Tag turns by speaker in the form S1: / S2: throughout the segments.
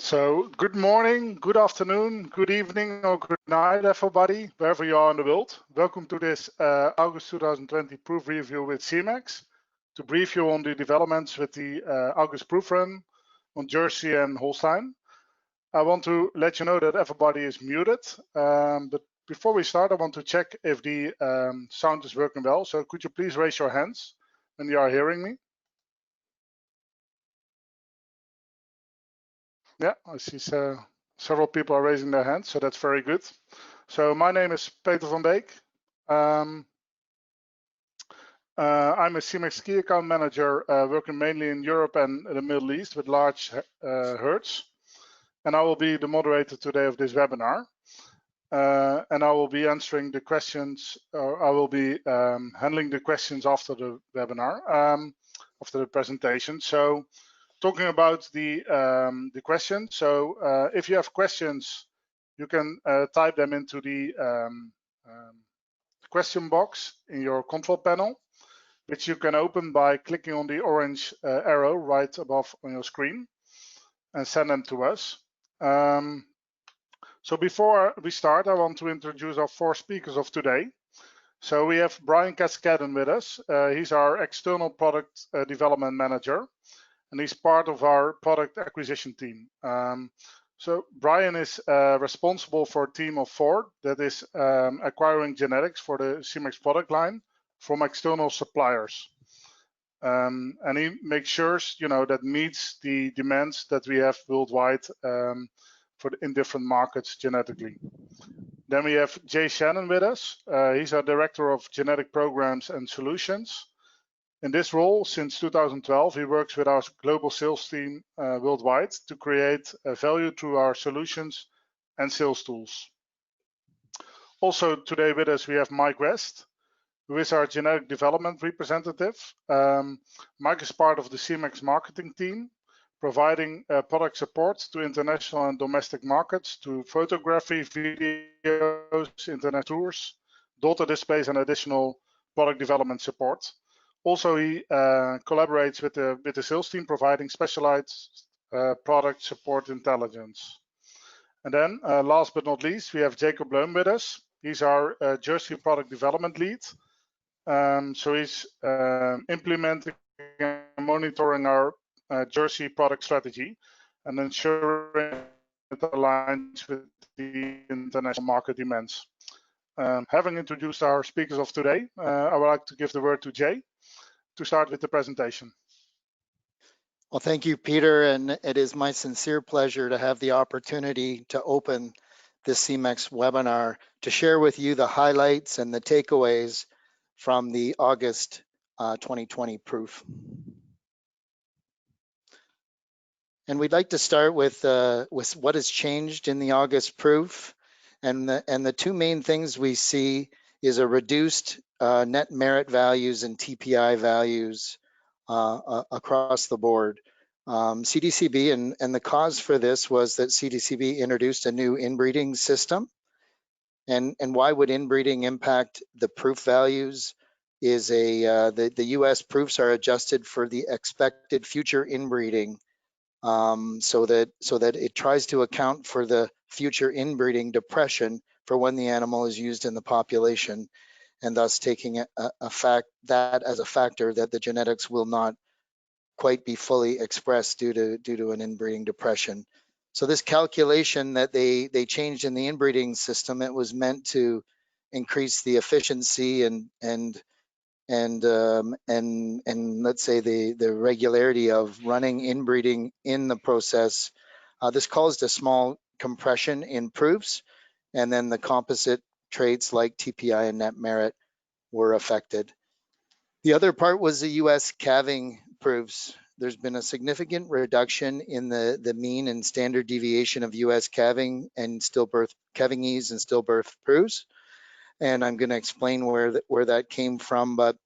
S1: So good morning, good afternoon, good evening, or good night, everybody, wherever you are in the world. Welcome to this August 2020 proof review with Semex to brief you on the developments with the August proof run on Jersey and Holstein. I want to let you know that everybody is muted, but before we start, I want to check if the sound is working well. So could you please raise your hands when you are hearing me? Yeah, I see several people are raising their hands, so that's very good. So my name is Peter van Beek. I'm a Semex key account manager working mainly in Europe and the Middle East with large herds. And I will be the moderator today of this webinar. And I will be answering the questions, or I will be handling the questions after the webinar, after the presentation. So talking about the questions. So if you have questions, you can type them into the question box in your control panel, which you can open by clicking on the orange arrow right above on your screen and send them to us. So before we start, I want to introduce our 4 speakers of today. So we have Brian Cascaden with us. He's our external product development manager, and he's part of our product acquisition team. So Brian is responsible for a team of 4 that is acquiring genetics for the Semex product line from external suppliers. And he makes sure, that meets the demands that we have worldwide in different markets genetically. Then we have Jay Shannon with us. He's our director of genetic programs and solutions. In this role, since 2012, he works with our global sales team worldwide to create value through our solutions and sales tools. Also today with us, we have Mike West, who is our genetic development representative. Mike is part of the Semex marketing team, providing product support to international and domestic markets through photography, videos, internet tours, daughter displays, and additional product development support. Also, he collaborates with the sales team, providing specialized product support intelligence. And then, last but not least, we have Jacob Bloem with us. He's our Jersey product development lead. So he's implementing and monitoring our Jersey product strategy and ensuring it aligns with the international market demands. Having introduced our speakers of today, I would like to give the word to Jay to start with the presentation.
S2: Well, thank you, Peter, and it is my sincere pleasure to have the opportunity to open this Semex webinar to share with you the highlights and the takeaways from the August 2020 proof. And we'd like to start with what has changed in the August proof, and the 2 main things we see is a reduced net merit values and TPI values across the board. CDCB, and the cause for this was that CDCB introduced a new inbreeding system. And why would inbreeding impact the proof values is the US proofs are adjusted for the expected future inbreeding, so that it tries to account for the future inbreeding depression for when the animal is used in the population, and thus taking that as a factor that the genetics will not quite be fully expressed due to an inbreeding depression. So this calculation that they changed in the inbreeding system, it was meant to increase the efficiency and let's say the regularity of running inbreeding in the process. This caused a small compression in proofs, and then the composite traits like TPI and net merit were affected. The other part was the US calving proofs. There's been a significant reduction in the mean and standard deviation of US calving and stillbirth calvingese and stillbirth proofs. And I'm going to explain where that came from. But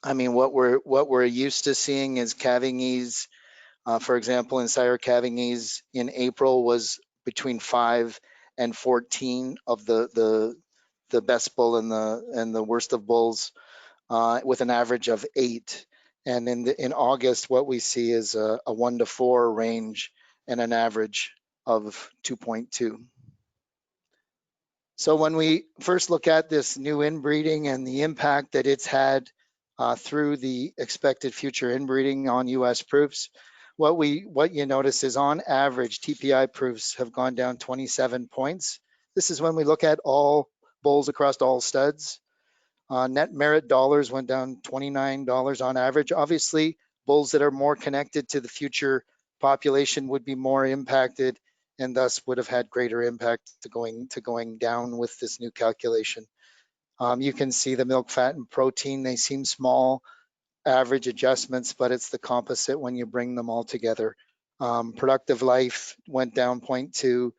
S2: I mean, what we're used to seeing is calvingese, for example, in sire calvingese in April was between 5 and 14 of the best bull and the worst of bulls, with an average of 8. And in August, what we see is a 1 to 4 range, and an average of 2.2. So when we first look at this new inbreeding and the impact that it's had through the expected future inbreeding on US proofs, what you notice is on average TPI proofs have gone down 27 points. This is when we look at all bulls across all studs. Net merit dollars went down $29 on average. Obviously, bulls that are more connected to the future population would be more impacted and thus would have had greater impact to going down with this new calculation. You can see the milk, fat, and protein. They seem small average adjustments, but it's the composite when you bring them all together. Productive life went down 0.2,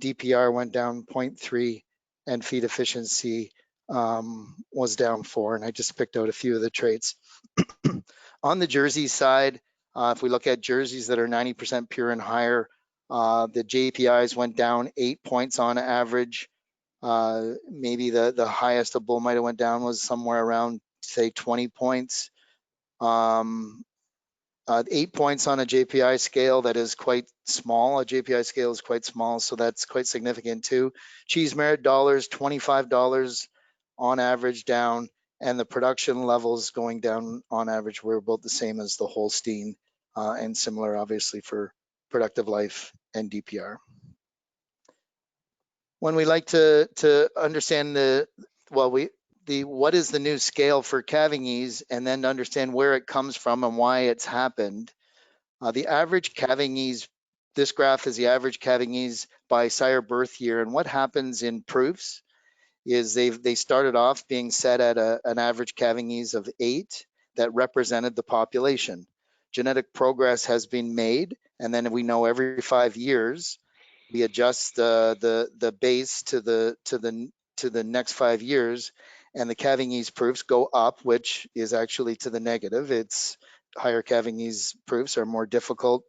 S2: DPR went down 0.3, and feed efficiency was down 4. And I just picked out a few of the traits. On the Jersey side, if we look at jerseys that are 90% pure and higher, the JPIs went down 8 points on average. Maybe the highest a bull might have went down was somewhere around, say, 20 points. 8 points on a JPI scale, that is quite small. A JPI scale is quite small, so that's quite significant too. Cheese merit dollars, $25 on average down, and the production levels going down on average were about the same as the Holstein, and similar obviously for productive life and DPR. When we like to understand what is the new scale for calving ease, and then to understand where it comes from and why it's happened. The average calving ease, this graph is the average calving ease by sire birth year, and what happens in proofs is they started off being set at an average calving ease of 8 that represented the population. Genetic progress has been made, and then we know every 5 years we adjust the base to the next 5 years, and the calving ease proofs go up, which is actually to the negative. It's higher calving ease proofs are more difficult.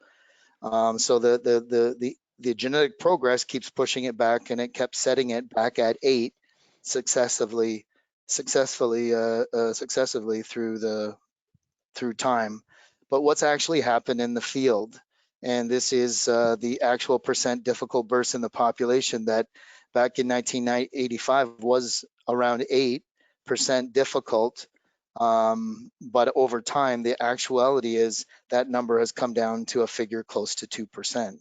S2: So the genetic progress keeps pushing it back, and it kept setting it back at 8 successively through time. But what's actually happened in the field, and this is the actual percent difficult births in the population, that back in 1985 was around 8% difficult, but over time the actuality is that number has come down to a figure close to 2%.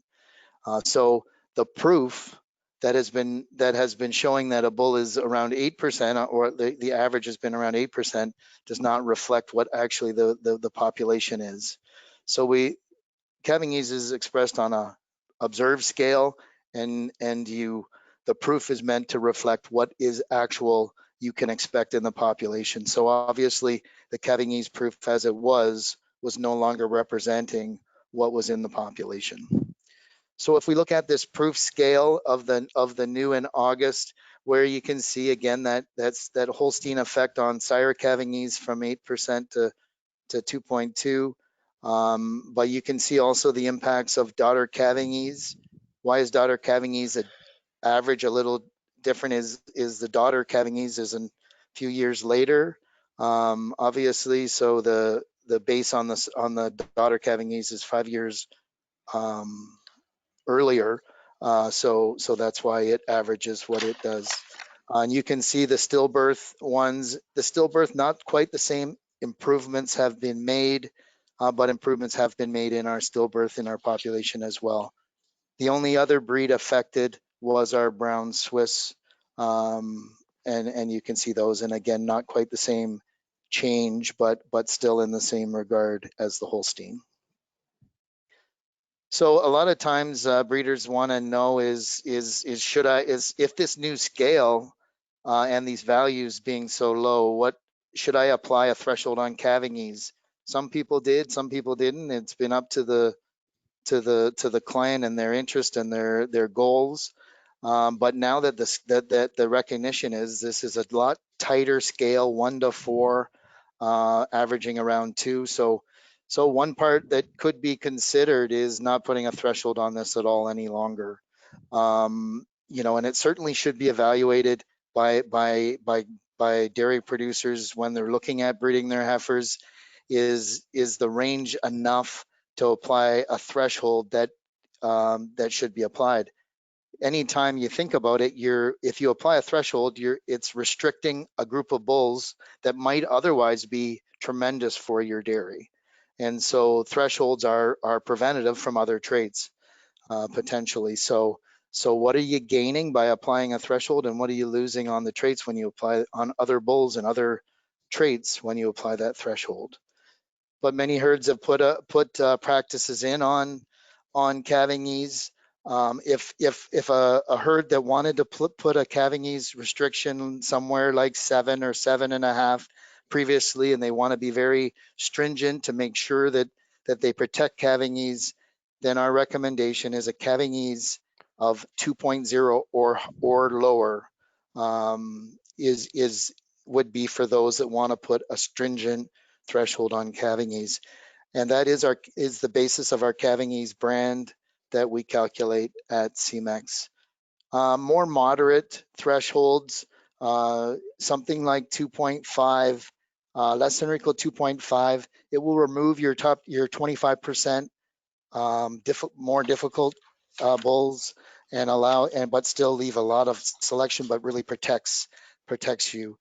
S2: So the proof that has been showing that a bull is around 8%, or the average has been around 8%, does not reflect what actually the population is. So calving ease is expressed on a observed scale, and the proof is meant to reflect what is actual you can expect in the population. So obviously the calving ease proof as it was no longer representing what was in the population. So if we look at this proof scale of the new in August, where you can see again that's that Holstein effect on sire calving ease from 8% to 2.2. But you can see also the impacts of daughter calving ease. Why is daughter calving ease average a little different? Is the daughter calving ease is a few years later, obviously. So the base on the daughter calving ease is 5 years earlier, so that's why it averages what it does. And you can see the stillbirth ones. The stillbirth, not quite the same. Improvements have been made, but improvements have been made in our stillbirth in our population as well. The only other breed affected was our brown Swiss, and you can see those. And again, not quite the same change, but still in the same regard as the Holstein. So a lot of times breeders want to know is if this new scale and these values being so low, what should I apply a threshold on calving ease? Some people did, some people didn't. It's been up to the client and their interest and their goals. But now that the recognition is this is a lot tighter scale, 1 to 4, averaging around 2. So one part that could be considered is not putting a threshold on this at all any longer. And it certainly should be evaluated by dairy producers when they're looking at breeding their heifers. Is the range enough to apply a threshold that that should be applied. Anytime you think about it, if you apply a threshold, it's restricting a group of bulls that might otherwise be tremendous for your dairy. And so thresholds are preventative from other traits potentially. So what are you gaining by applying a threshold, and what are you losing on the traits when you apply on other bulls and other traits when you apply that threshold? But many herds have put practices in on calving ease. If a herd that wanted to put a calving ease restriction somewhere like 7 or 7.5 previously, and they want to be very stringent to make sure that they protect calving ease, then our recommendation is a calving ease of 2.0 or lower would be for those that want to put a stringent threshold on calving ease. And that is the basis of our calving ease brand that we calculate at Semex. More moderate thresholds, something like 2.5, less than or equal to 2.5, it will remove your 25% more difficult bulls and but still leave a lot of selection, but really protects you.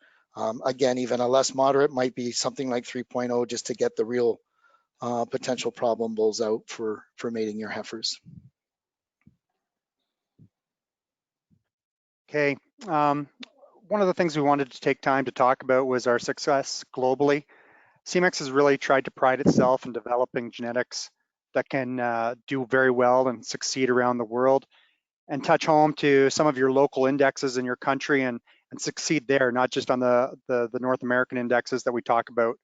S2: Again, even a less moderate might be something like 3.0 just to get the real potential problem bulls out for mating your heifers.
S3: Okay, one of the things we wanted to take time to talk about was our success globally. Semex has really tried to pride itself in developing genetics that can do very well and succeed around the world and touch home to some of your local indexes in your country and succeed there, not just on the North American indexes that we talk about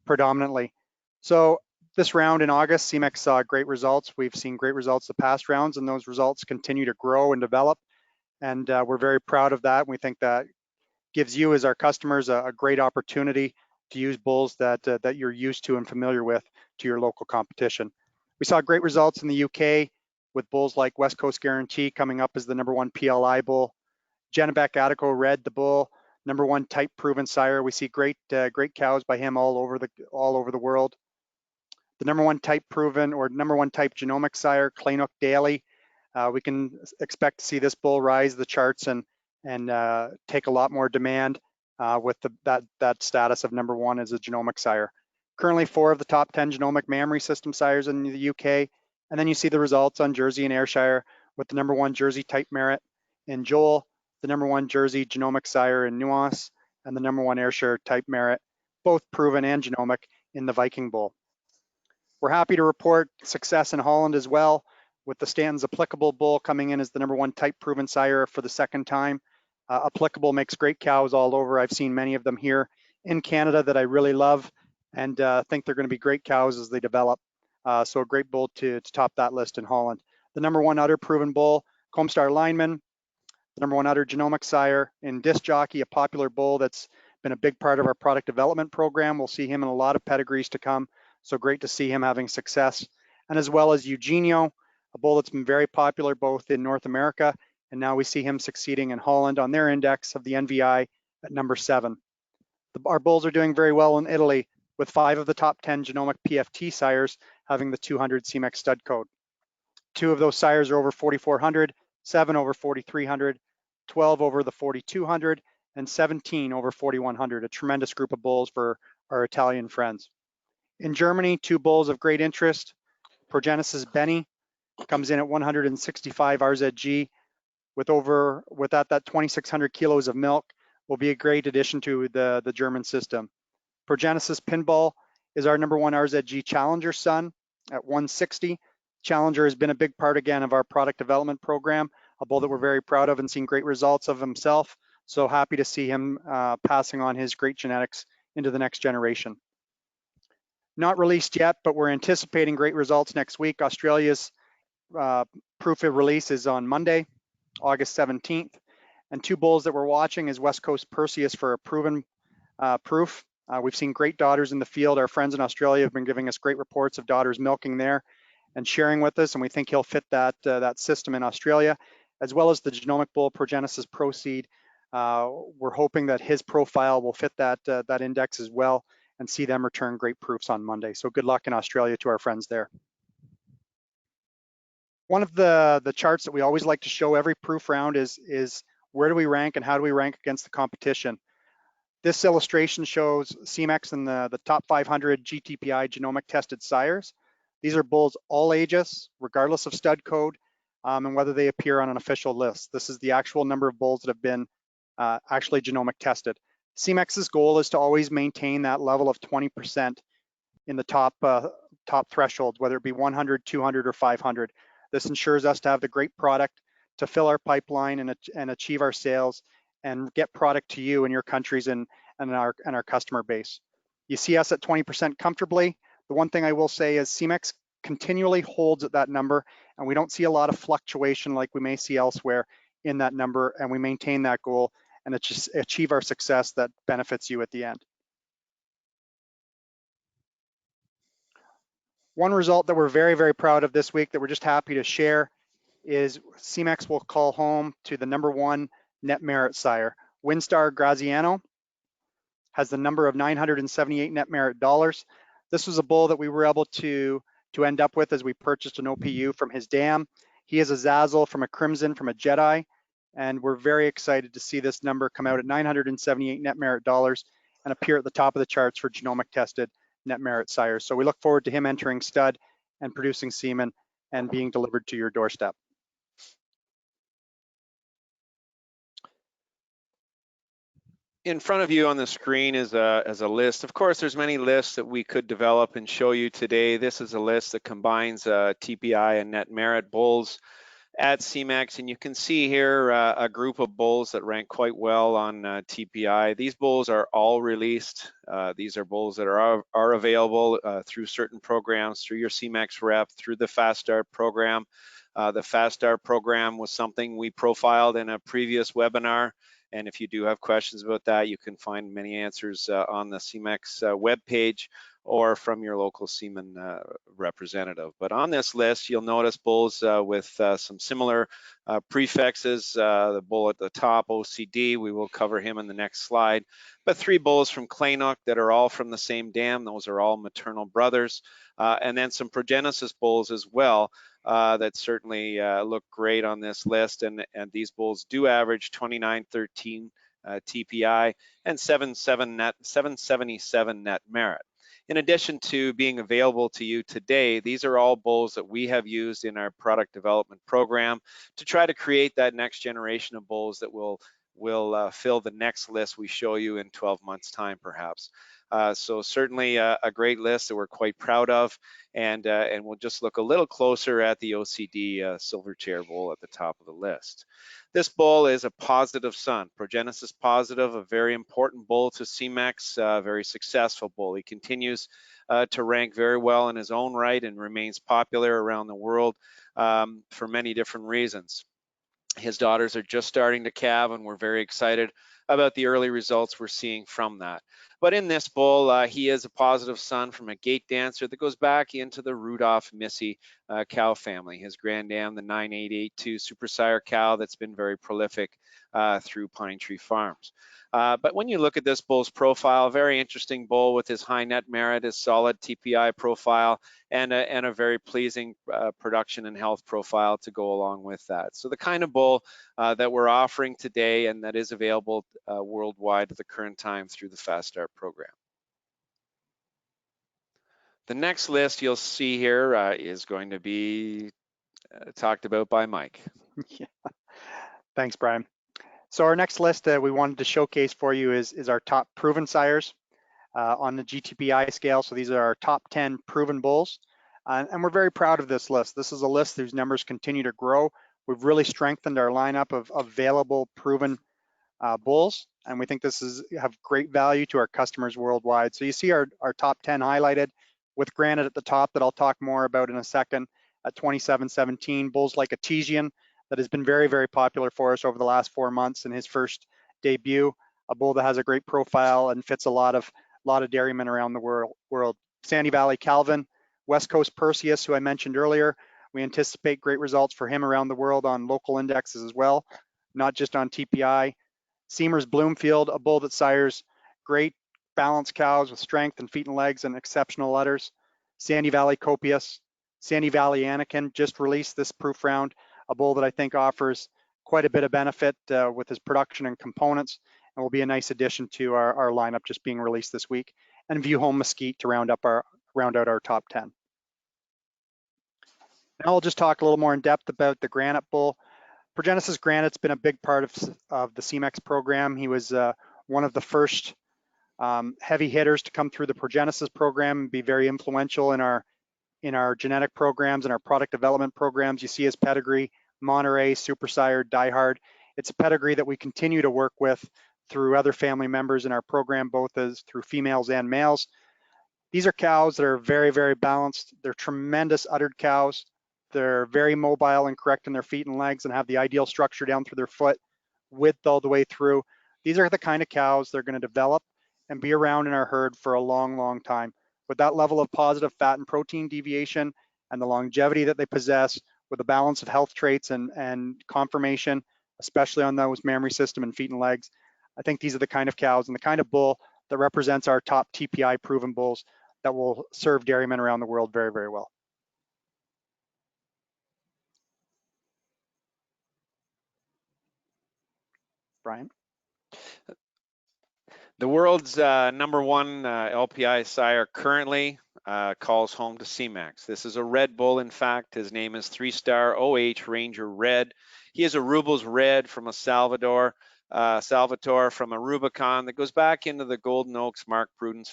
S3: predominantly. So this round in August, Semex saw great results. We've seen great results the past rounds, and those results continue to grow and develop. And we're very proud of that. We think that gives you as our customers a great opportunity to use bulls that you're used to and familiar with to your local competition. We saw great results in the UK with bulls like West Coast Guarantee coming up as the #1 PLI bull. Genebec Attico Red, the bull, #1 type proven sire. We see great cows by him all over the world. The #1 type proven or #1 type genomic sire, Kleinuk Daily. We can expect to see this bull rise the charts and take a lot more demand with that status of #1 as a genomic sire. Currently 4 of the top 10 genomic mammary system sires in the UK. And then you see the results on Jersey and Ayrshire with the #1 Jersey type merit in Joel, the #1 Jersey genomic sire in Nuance, and the #1 Ayrshire type merit, both proven and genomic in the Viking bull. We're happy to report success in Holland as well, with the Stanton's Applicable bull coming in as the #1 type proven sire for the second time. Applicable makes great cows all over. I've seen many of them here in Canada that I really love and think they're going to be great cows as they develop. So a great bull to top that list in Holland. The #1 udder proven bull, Comstar Lineman, the #1 udder genomic sire in Disc Jockey, a popular bull that's been a big part of our product development program. We'll see him in a lot of pedigrees to come. So great to see him having success. And as well as Eugenio, a bull that's been very popular both in North America, and now we see him succeeding in Holland on their index of the NVI at #7. Our bulls are doing very well in Italy, with 5 of the top 10 genomic PFT sires having the 200 Semex stud code. 2 of those sires are over 4,400, 7 over 4,300, 12 over the 4,200, and 17 over 4,100, a tremendous group of bulls for our Italian friends. In Germany, 2 bulls of great interest. Progenesis Benny comes in at 165 RZG with that 2,600 kilos of milk, will be a great addition to the German system. Progenesis Pinball is our #1 RZG Challenger son at 160. Challenger has been a big part again of our product development program, a bull that we're very proud of and seen great results of himself. So happy to see him passing on his great genetics into the next generation. Not released yet, but we're anticipating great results next week. Australia's proof of release is on Monday, August 17th. And 2 bulls that we're watching is West Coast Perseus for a proven proof. We've seen great daughters in the field. Our friends in Australia have been giving us great reports of daughters milking there and sharing with us, and we think he'll fit that system in Australia, as well as the genomic bull Progenesis Proceed. We're hoping that his profile will fit that index as well and see them return great proofs on Monday. So good luck in Australia to our friends there. One of the charts that we always like to show every proof round is where do we rank and how do we rank against the competition. This illustration shows Semex in the top 500 GTPI genomic tested sires. These are bulls all ages, regardless of stud code, and whether they appear on an official list. This is the actual number of bulls that have been actually genomic tested. Semex's goal is to always maintain that level of 20% in the top threshold, whether it be 100, 200, or 500. This ensures us to have the great product to fill our pipeline and achieve our sales and get product to you in your countries and our customer base. You see us at 20% comfortably. The one thing I will say is Semex continually holds at that number, and we don't see a lot of fluctuation like we may see elsewhere in that number, and we maintain that goal and achieve our success that benefits you at the end. One result that we're very, very proud of this week that we're just happy to share is Semex will call home to the #1 net merit sire. Winstar Graziano has the number of 978 net merit dollars. This was a bull that we were able to end up with as we purchased an OPU from his dam. He is a Zazzle from a Crimson from a Jedi, and we're very excited to see this number come out at 978 net merit dollars and appear at the top of the charts for genomic tested net merit sires. So we look forward to him entering stud and producing semen and being delivered to your doorstep.
S4: In front of you on the screen is a list. Of course, there's many lists that we could develop and show you today. This is a list that combines TPI and net merit bulls at Semex, and you can see here a group of bulls that rank quite well on TPI. These bulls are all released. These are bulls that are available through certain programs, through your Semex rep, through the Fast Start program. The Fast Start program was something we profiled in a previous webinar. And if you do have questions about that, you can find many answers on the Semex webpage or from your local semen representative. But on this list, you'll notice bulls with some similar prefixes. The bull at the top, OCD, we will cover him in the next slide. But 3 bulls from Kleinuk that are all from the same dam. Those are all maternal brothers. And then some progenesis bulls as well. That certainly look great on this list, and these bulls do average 2913 TPI and 777 net merit. In addition to being available to you today, these are all bulls that we have used in our product development program to try to create that next generation of bulls that will fill the next list we show you in 12 months time perhaps. So certainly a great list that we're quite proud of, and we'll just look a little closer at the OCD silver chair bull at the top of the list. This bull is a positive son, progenesis positive, a very important bull to Semex, a very successful bull. He continues to rank very well in his own right and remains popular around the world for many different reasons. His daughters are just starting to calve, and we're very excited about the early results we're seeing from that. But in this bull, he is a positive son from a gate dancer that goes back into the Rudolph Missy cow family. His granddam, the 9882 Super Sire cow that's been very prolific through Pine Tree Farms. But when you look at this bull's profile, very interesting bull with his high net merit, his solid TPI profile, and a very pleasing production and health profile to go along with that. So the kind of bull that we're offering today and that is available worldwide at the current time through the Fast Start program. The next list you'll see here is going to be talked about by Mike.
S3: Yeah. Thanks, Brian. So our next list we wanted to showcase for you is our top proven sires on the GTPI scale. So these are our top 10 proven bulls. And we're very proud of this list. This is a list whose numbers continue to grow. We've really strengthened our lineup of available proven bulls, and we think this have great value to our customers worldwide. So you see our top 10 highlighted with Granite at the top that I'll talk more about in a second at 2717. Bulls like Artesian that has been very, very popular for us over the last 4 months in his first debut, a bull that has a great profile and fits a lot of dairymen around the world. Sandy Valley Calvin, West Coast Perseus, who I mentioned earlier. We anticipate great results for him around the world on local indexes as well, not just on TPI. Seamers Bloomfield, a bull that sires great balanced cows with strength and feet and legs and exceptional udders. Sandy Valley Copious, Sandy Valley Anakin just released this proof round, a bull that I think offers quite a bit of benefit with his production and components, and will be a nice addition to our lineup just being released this week. And View Home Mesquite to round out our top 10. Now I'll just talk a little more in depth about the Granite bull. Progenesis Granite's been a big part of the Semex program. He was one of the first heavy hitters to come through the Progenesis program and be very influential in our genetic programs and our product development programs. You see his pedigree, Monterey, Super Sire, Die Hard. It's a pedigree that we continue to work with through other family members in our program, both as through females and males. These are cows that are very, very balanced. They're tremendous uddered cows. They're very mobile and correct in their feet and legs and have the ideal structure down through their foot, width all the way through. These are the kind of cows that are going to develop and be around in our herd for a long, long time. With that level of positive fat and protein deviation and the longevity that they possess, with a balance of health traits and conformation, especially on those mammary system and feet and legs, I think these are the kind of cows and the kind of bull that represents our top TPI proven bulls that will serve dairymen around the world very, very well. Brian?
S4: The world's #1 LPI sire currently calls home to Semex. This is a red bull, in fact. His name is 3-star OH Ranger Red. He is a Rubles Red from a Salvatore from a Rubicon that goes back into the Golden Oaks Mark Prudence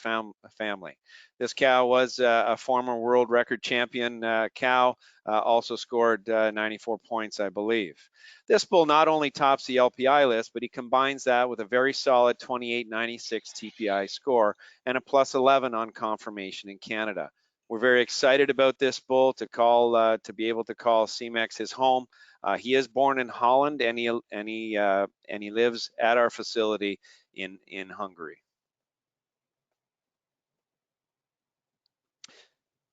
S4: family. This cow was a former world record champion cow, also scored 94 points, I believe. This bull not only tops the LPI list, but he combines that with a very solid 2896 TPI score and a +11 on conformation in Canada. We're very excited about this bull to be able to call Semex his home. He is born in Holland and he lives at our facility in Hungary.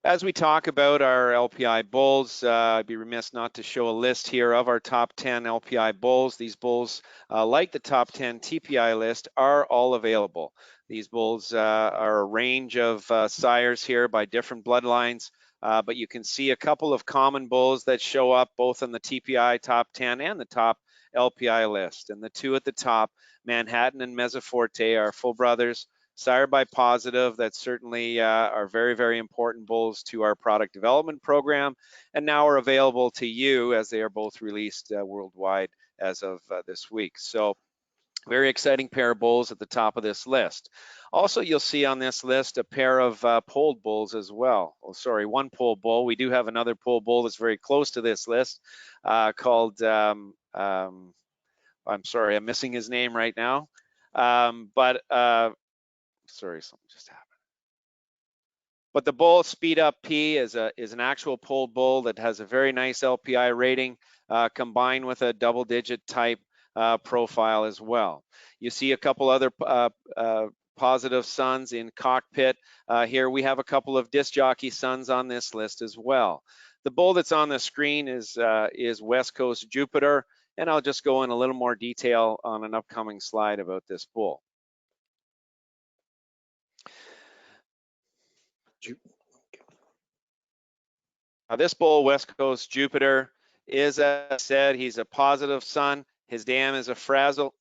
S4: As we talk about our LPI bulls, I'd be remiss not to show a list here of our top 10 LPI bulls. These bulls, like the top 10 TPI list, are all available. These bulls are a range of sires here by different bloodlines, but you can see a couple of common bulls that show up both on the TPI top 10 and the top LPI list. And the two at the top, Manhattan and Mesoforte, are full brothers, sire by positive, that certainly are very, very important bulls to our product development program, and now are available to you as they are both released worldwide as of this week. So very exciting pair of bulls at the top of this list. Also, you'll see on this list a pair of polled bulls as well. Oh, sorry, one polled bull. We do have another polled bull that's very close to this list called, I'm sorry, I'm missing his name right now. Sorry, something just happened. But the bull Speed Up P is an actual polled bull that has a very nice LPI rating combined with a double-digit type profile as well. You see a couple other positive sons in cockpit. Here we have a couple of disc jockey sons on this list as well. The bull that's on the screen is West Coast Jupiter, and I'll just go in a little more detail on an upcoming slide about this bull. This bull, West Coast Jupiter, is, as I said, he's a positive son. His dam is a frazzle.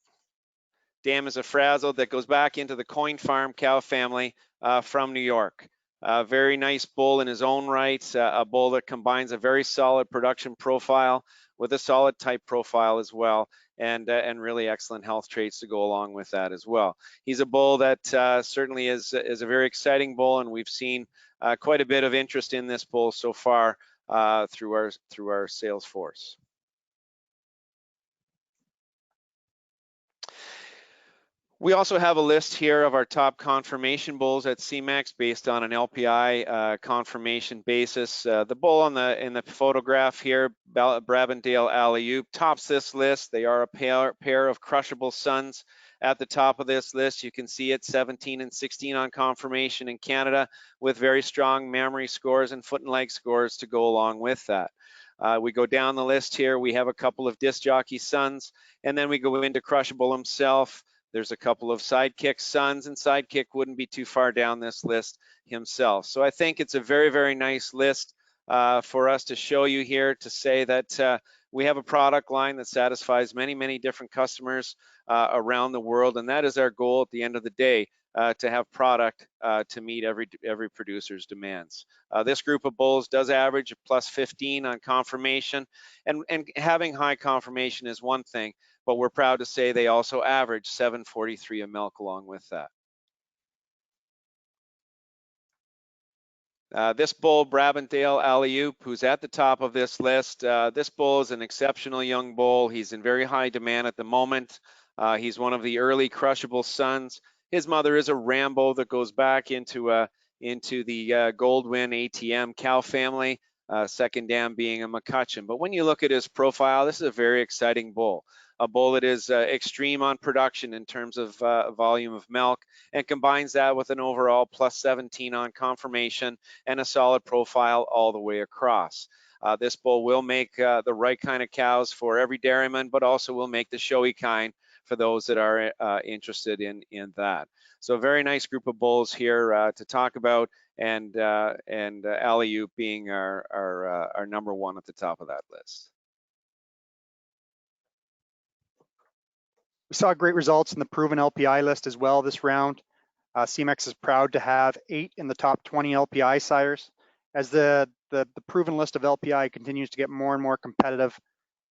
S4: That goes back into the Coin Farm cow family from New York. Very nice bull in his own right, a bull that combines a very solid production profile with a solid type profile as well, and really excellent health traits to go along with that as well. He's a bull that certainly is a very exciting bull, and we've seen quite a bit of interest in this bull so far through our sales force. We also have a list here of our top conformation bulls at Semex based on an LPI conformation basis. The bull in the photograph here, Brabantdale Alley-oop, tops this list. They are a pair of crushable sons at the top of this list. You can see it 17 and 16 on conformation in Canada with very strong mammary scores and foot and leg scores to go along with that. We go down the list here. We have a couple of disc jockey sons, and then we go into crushable himself. There's a couple of Sidekick sons, and Sidekick wouldn't be too far down this list himself. So I think it's a very, very nice list for us to show you here to say that we have a product line that satisfies many, many different customers around the world, and that is our goal at the end of the day, to have product to meet every producer's demands. This group of bulls does average a +15 on conformation, and having high conformation is one thing, but we're proud to say they also average 743 of milk along with that. This bull, Brabantdale Alley-oop, who's at the top of this list. This bull is an exceptional young bull. He's in very high demand at the moment. He's one of the early crushable sons. His mother is a Rambo that goes back into the Goldwyn ATM cow family, second dam being a McCutcheon. But when you look at his profile, this is a very exciting bull. A bull that is extreme on production in terms of volume of milk, and combines that with an overall +17 on conformation and a solid profile all the way across. This bull will make the right kind of cows for every dairyman, but also will make the showy kind for those that are interested in that. So a very nice group of bulls here to talk about, and Alley-oop being our number one at the top of that list.
S3: We saw great results in the proven LPI list as well this round. Semex is proud to have 8 in the top 20 LPI sires. As the proven list of LPI continues to get more and more competitive,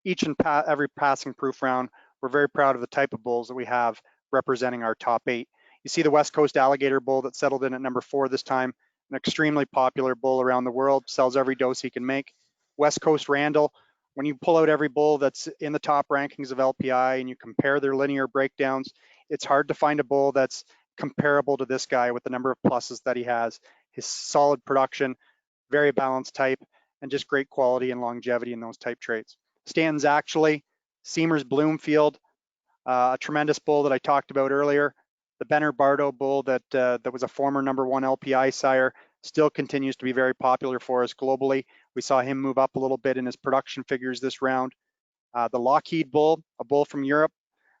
S3: each and every passing proof round, we're very proud of the type of bulls that we have representing our top 8. You see the West Coast Alligator bull that settled in at number 4 this time, an extremely popular bull around the world, sells every dose he can make. West Coast Randall, when you pull out every bull that's in the top rankings of LPI and you compare their linear breakdowns, it's hard to find a bull that's comparable to this guy with the number of pluses that he has, his solid production, very balanced type, and just great quality and longevity in those type traits. Stanton's actually Seamers Bloomfield, a tremendous bull that I talked about earlier. The Benner Bardo bull that was a former number 1 LPI sire still continues to be very popular for us globally. We saw him move up a little bit in his production figures this round. The Lockheed bull, a bull from Europe,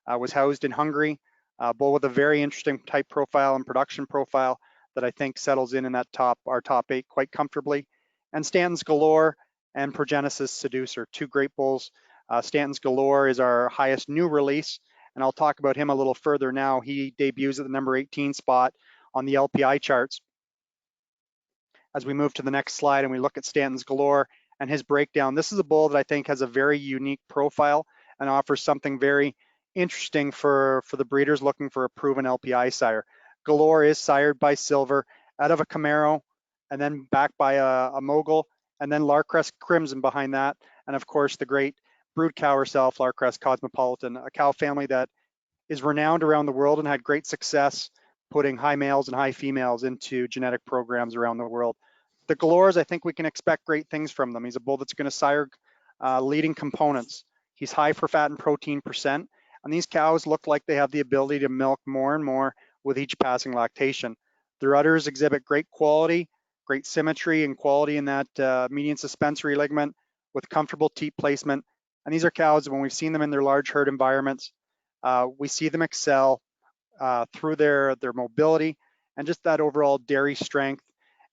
S3: was housed in Hungary, a bull with a very interesting type profile and production profile that I think settles in that our top 8 quite comfortably. And Stanton's Galore and Progenesis Seducer, 2 great bulls. Stanton's Galore is our highest new release, and I'll talk about him a little further now. He debuts at the number 18 spot on the LPI charts. As we move to the next slide and we look at Stanton's Galore and his breakdown, this is a bull that I think has a very unique profile and offers something very interesting for the breeders looking for a proven LPI sire. Galore is sired by Silver out of a Camaro, and then backed by a Mogul, and then Larcrest Crimson behind that, and of course the great brood cow herself, Larcrest Cosmopolitan, a cow family that is renowned around the world and had great success putting high males and high females into genetic programs around the world. The Galores, I think we can expect great things from them. He's a bull that's going to sire leading components. He's high for fat and protein percent, and these cows look like they have the ability to milk more and more with each passing lactation. Their udders exhibit great quality, great symmetry and quality in that median suspensory ligament with comfortable teat placement. And these are cows, when we've seen them in their large herd environments, we see them excel through their mobility and just that overall dairy strength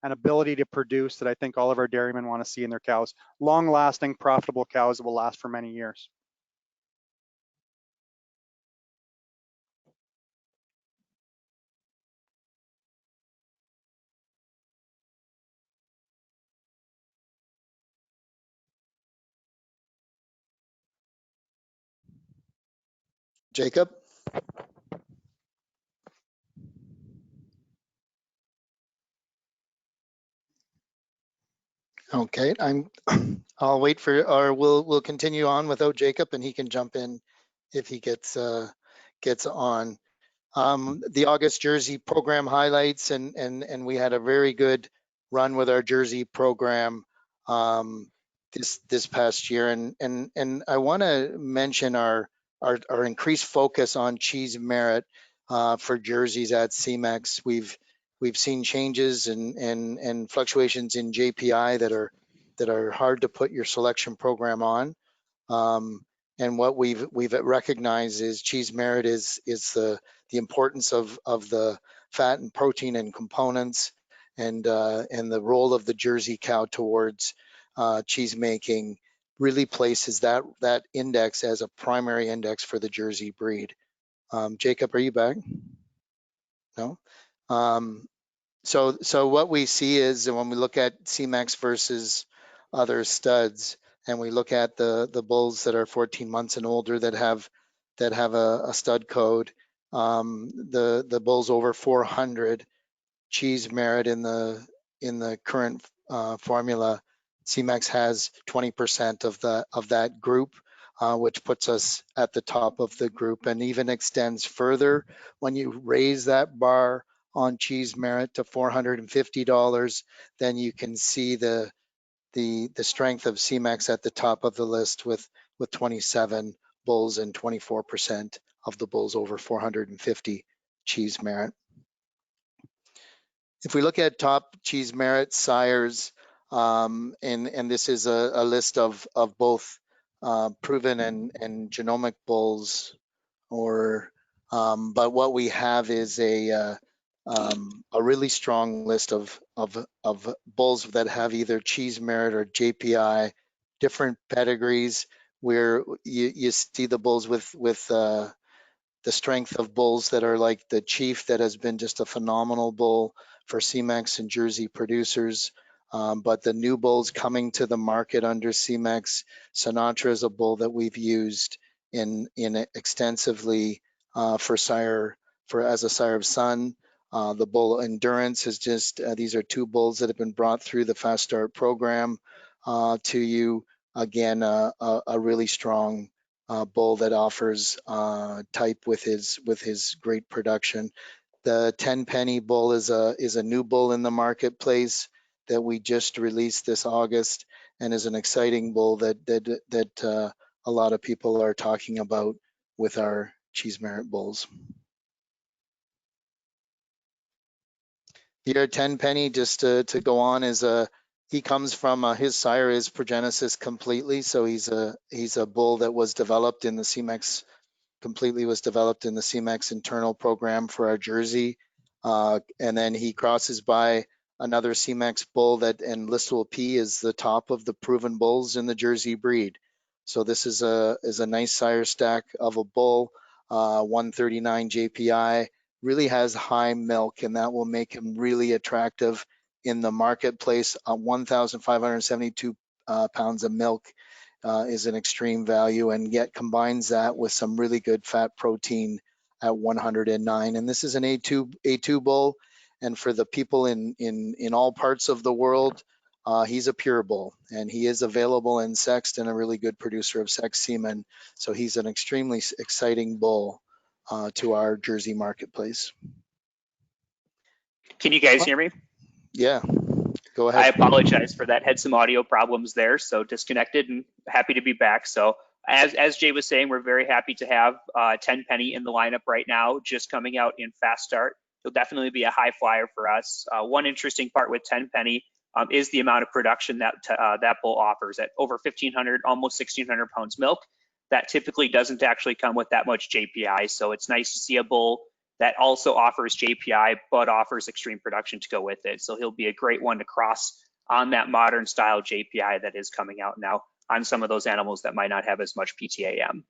S3: and ability to produce that I think all of our dairymen want to see in their cows. Long-lasting, profitable cows that will last for many years.
S2: Jacob? Okay, I'll wait for, or we'll continue on without Jacob, and he can jump in if he gets on. The August Jersey program highlights, and we had a very good run with our Jersey program this past year, and I want to mention our increased focus on cheese merit for jerseys at Semex. We've seen changes and fluctuations in JPI that are hard to put your selection program on. And what we've recognized is cheese merit is the importance of the fat and protein and components, and the role of the Jersey cow towards cheese making really places that index as a primary index for the Jersey breed. Jacob, are you back? No. So what we see is when we look at Semex versus other studs, and we look at the bulls that are 14 months and older that have a stud code, the bulls over 400 cheese merit in the current formula, Semex has 20% of that group, which puts us at the top of the group, and even extends further when you raise that bar on cheese merit to $450. Then you can see the strength of Semex at the top of the list with 27 bulls and 24% of the bulls over 450 cheese merit. If we look at top cheese merit sires, and this is a list of both proven and genomic bulls, but what we have is a really strong list of bulls that have either cheese merit or JPI, different pedigrees, where you see the bulls with the strength of bulls that are like the Chief, that has been just a phenomenal bull for Semex and Jersey producers. But the new bulls coming to the market under Semex, Sinatra is a bull that we've used in extensively as a sire of Sun. The bull Endurance is just, these are two bulls that have been brought through the Fast Start program to you. Again, a really strong bull that offers type with his great production. The 10 penny bull is a new bull in the marketplace that we just released this August, and is an exciting bull that a lot of people are talking about with our cheese merit bulls. Here, 10 penny, just to go on, is he comes from his sire is Progenesis completely, so he's a bull that was developed in the Semex, completely was developed in the Semex internal program for our Jersey, and then he crosses by another Semex bull that, and Listowel P is the top of the proven bulls in the Jersey breed. So this is a nice sire stack of a bull, 139 JPI. Really has high milk, and that will make him really attractive in the marketplace. 1,572 pounds of milk is an extreme value, and yet combines that with some really good fat protein at 109. And this is an A2 bull, and for the people in all parts of the world, he's a pure bull, and he is available in sexed and a really good producer of sex semen. So he's an extremely exciting bull to our Jersey marketplace.
S5: Can you guys hear me?
S2: Yeah, go ahead.
S5: I apologize for that. Had some audio problems there, so disconnected, and happy to be back. So as Jay was saying, we're very happy to have 10 penny in the lineup right now, just coming out in Fast Start. He'll definitely be a high flyer for us. One interesting part with 10 penny is the amount of production that that bull offers at over 1,500, almost 1,600 pounds milk. That typically doesn't actually come with that much JPI. So it's nice to see a bull that also offers JPI, but offers extreme production to go with it. So he'll be a great one to cross on that modern style JPI that is coming out now on some of those animals that might not have as much PTAM.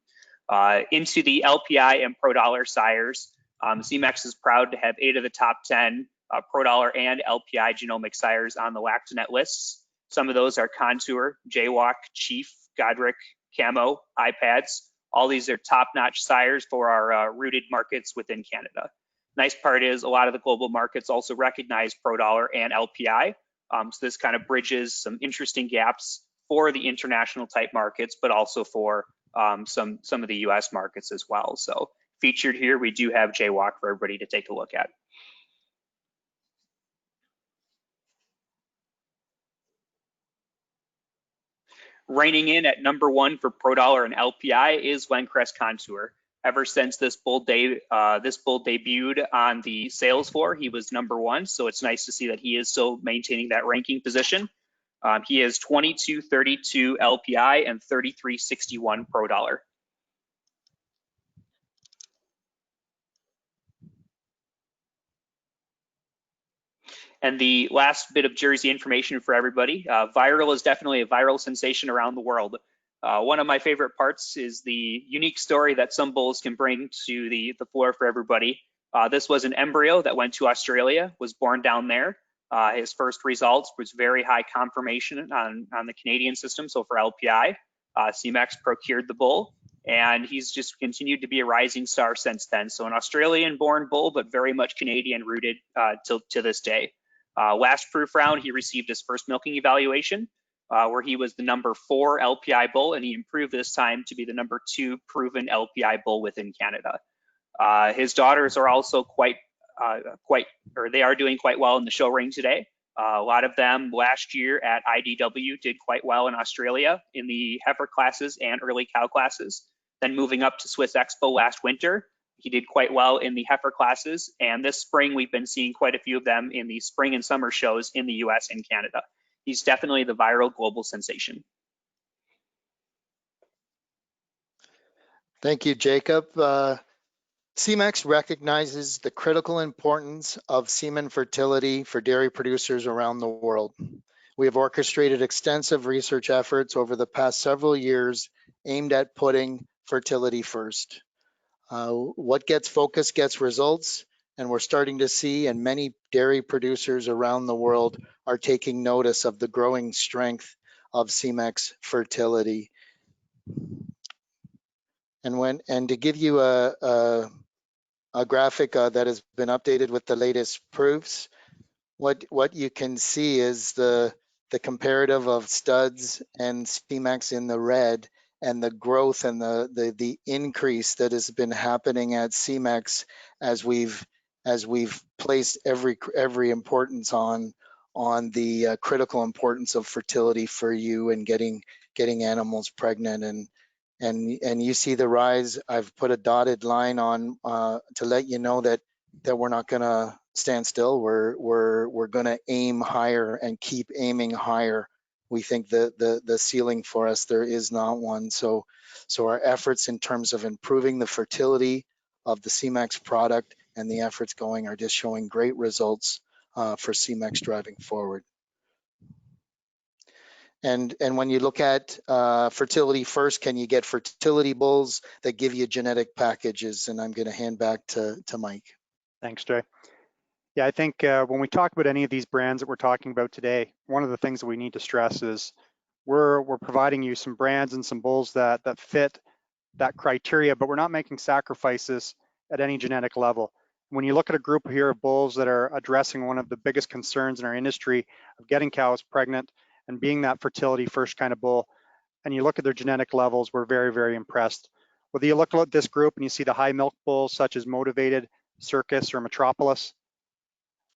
S5: Into the LPI and Pro Dollar sires, Semex is proud to have 8 of the top 10 Pro Dollar and LPI genomic sires on the Lactanet lists. Some of those are Contour, Jaywalk, Chief, Godric, Camo, iPads. All these are top-notch sires for our rooted markets within Canada. Nice part is a lot of the global markets also recognize Pro Dollar and LPI. So this kind of bridges some interesting gaps for the international type markets, but also for some of the US markets as well. So featured here, we do have Jaywalk for everybody to take a look at. Reigning in at #1 for Pro Dollar and LPI is Glencrest Contour. Ever since this bull debuted on the sales floor, he was #1. So it's nice to see that he is still maintaining that ranking position. He is 2232 LPI and 3361 Pro Dollar. And the last bit of Jersey information for everybody, viral is definitely a viral sensation around the world. One of my favorite parts is the unique story that some bulls can bring to the floor for everybody. This was an embryo that went to Australia, was born down there. His first results was very high confirmation on the Canadian system. So for LPI, Semex procured the bull, and he's just continued to be a rising star since then. So an Australian-born bull, but very much Canadian-rooted to this day. Last proof round, he received his first milking evaluation, where he was the number 4 LPI bull, and he improved this time to be the number 2 proven LPI bull within Canada. His daughters are also they are doing quite well in the show ring today. A lot of them last year at IDW did quite well in Australia in the heifer classes and early cow classes. Then moving up to Swiss Expo last winter, he did quite well in the heifer classes. And this spring, we've been seeing quite a few of them in the spring and summer shows in the US and Canada. He's definitely the viral global sensation.
S2: Thank you, Jacob. Semex recognizes the critical importance of semen fertility for dairy producers around the world. We have orchestrated extensive research efforts over the past several years aimed at putting fertility first. What gets focus gets results, and we're starting to see, and many dairy producers around the world are taking notice of the growing strength of Semex fertility. And to give you a graphic that has been updated with the latest proofs, what you can see is the comparative of studs and Semex in the red, and the growth and the increase that has been happening at Semex as we've placed every importance on the critical importance of fertility for you and getting animals pregnant. And you see the rise. I've put a dotted line on to let you know that we're not going to stand still. We're going to aim higher and keep aiming higher. We think the ceiling for us, there is not one. So our efforts in terms of improving the fertility of the Semex product and the efforts going are just showing great results for Semex driving forward. And when you look at Fertility First, can you get fertility bulls that give you genetic packages? And I'm going to hand back to Mike.
S3: Thanks, Jay. Yeah, I think when we talk about any of these brands that we're talking about today, one of the things that we need to stress is we're providing you some brands and some bulls that fit that criteria, but we're not making sacrifices at any genetic level. When you look at a group here of bulls that are addressing one of the biggest concerns in our industry of getting cows pregnant and being that fertility first kind of bull, and you look at their genetic levels, we're very, very impressed. Whether you look at this group and you see the high milk bulls such as Motivated, Circus, or Metropolis,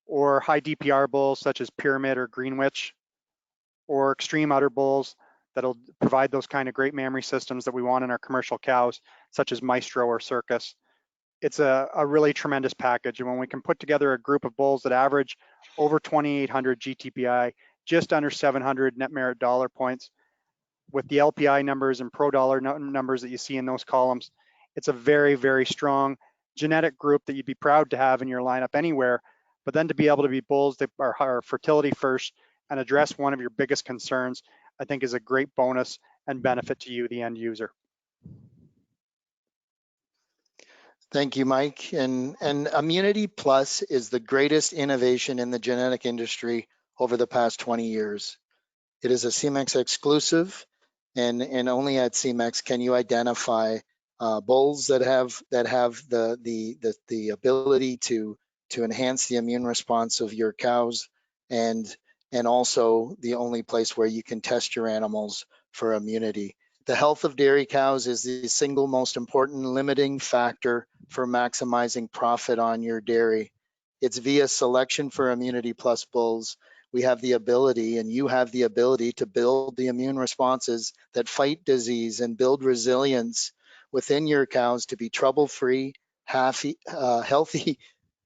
S3: or high DPR bulls such as Pyramid or Greenwich, or extreme udder bulls that'll provide those kind of great mammary systems that we want in our commercial cows, such as Maestro or Circus. It's a really tremendous package. And when we can put together a group of bulls that average over 2,800 GTPI, just under 700 net merit dollar points, with the LPI numbers and pro dollar numbers that you see in those columns, it's a very, very strong genetic group that you'd be proud to have in your lineup anywhere. But then to be able to be bulls that are fertility first and address one of your biggest concerns, I think is a great bonus and benefit to you, the end user.
S2: Thank you, Mike. And Immunity Plus is the greatest innovation in the genetic industry over the past 20 years. It is a Semex exclusive, and only at Semex can you identify bulls that have the ability to enhance the immune response of your cows, and also the only place where you can test your animals for immunity. The health of dairy cows is the single most important limiting factor for maximizing profit on your dairy. It's via selection for Immunity Plus bulls. We have the ability, and you have the ability, to build the immune responses that fight disease and build resilience within your cows to be trouble-free, healthy,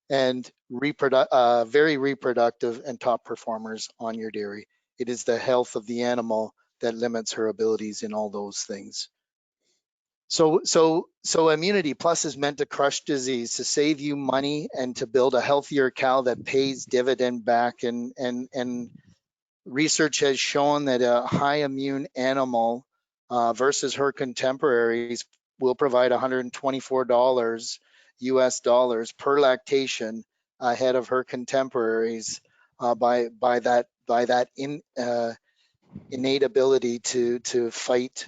S2: and very reproductive and top performers on your dairy. It is the health of the animal that limits her abilities in all those things. So Immunity Plus is meant to crush disease, to save you money, and to build a healthier cow that pays dividend back. And research has shown that a high immune animal versus her contemporaries will provide $124 US dollars per lactation ahead of her contemporaries by that innate ability to fight